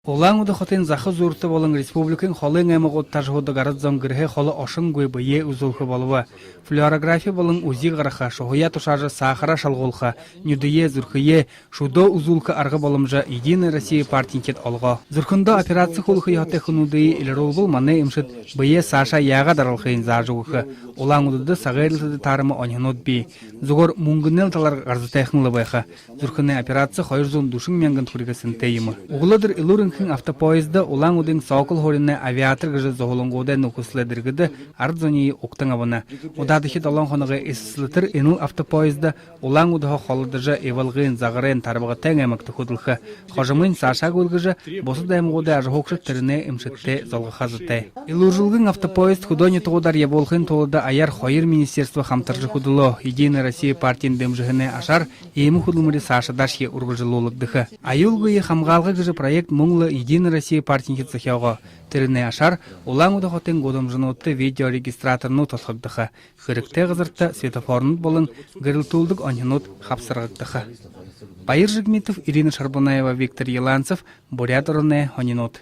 Олан уда хотен захы зурты болын республикын холын эмі ғоттар жығыды ғарыд зонгірге холы ошын гөй бүйе үзулхы болуы. Флюорография болын узи ғарыға, шоғыя тушажы сахара шалғолға, нүдие зүрхые, шудо үзулхы арғы болымжа Единая Россия партинкет олға. Зүрхында операция холықы яхты хынудые илерол бол маны имшыд бүйе Саша яға даралқайын зажығықы. Олан удады сағайрылды тарымы оньынот бей. Зүгор мұңгынел талар ғарзы тәйхынлы байқа. Зүрхыны операция қойырзон душың менгін тұрғысын тейімі. Уғыладыр илурынкын автопоезда Улан удың саукыл хоринне авиатор гыжы зоғылыңғода нұқыследіргіді арзонии оқтың абына. Удадыхет Олан қонығы есіслітір инул автопоезда Улан удығы қолыдыжы евалғын зағырын тарбығы тәң әмікті құдылқы. Қожымын Саша көлгіжі босы дәмғода ажығықшы түріне имшітті золғы қазытай. Илуржылғын автопоезд худоне тұғыдар еболғын толыда аяр қойыр министерство хамтыржы құдылы. Единая Россия партиян дәмжіғіне ашар емі құдылмыры Саша Дашхе урғыжылылықдығы. Айылғыйы хамғалғы гыжы проект мұңлы Единая Россия партиян цехяға. Тіріне ашар, Улан уда хотен годымжынотты видеорегистраторну тосқыддығы. Хырыкте ғызыртты светофорнут болын гырылтулдық оньынут хапсырғыддығы. Байыр Жигмитов, Ирина Шарбунаева, Виктор Еланцев, Бурят Руне, Онинот.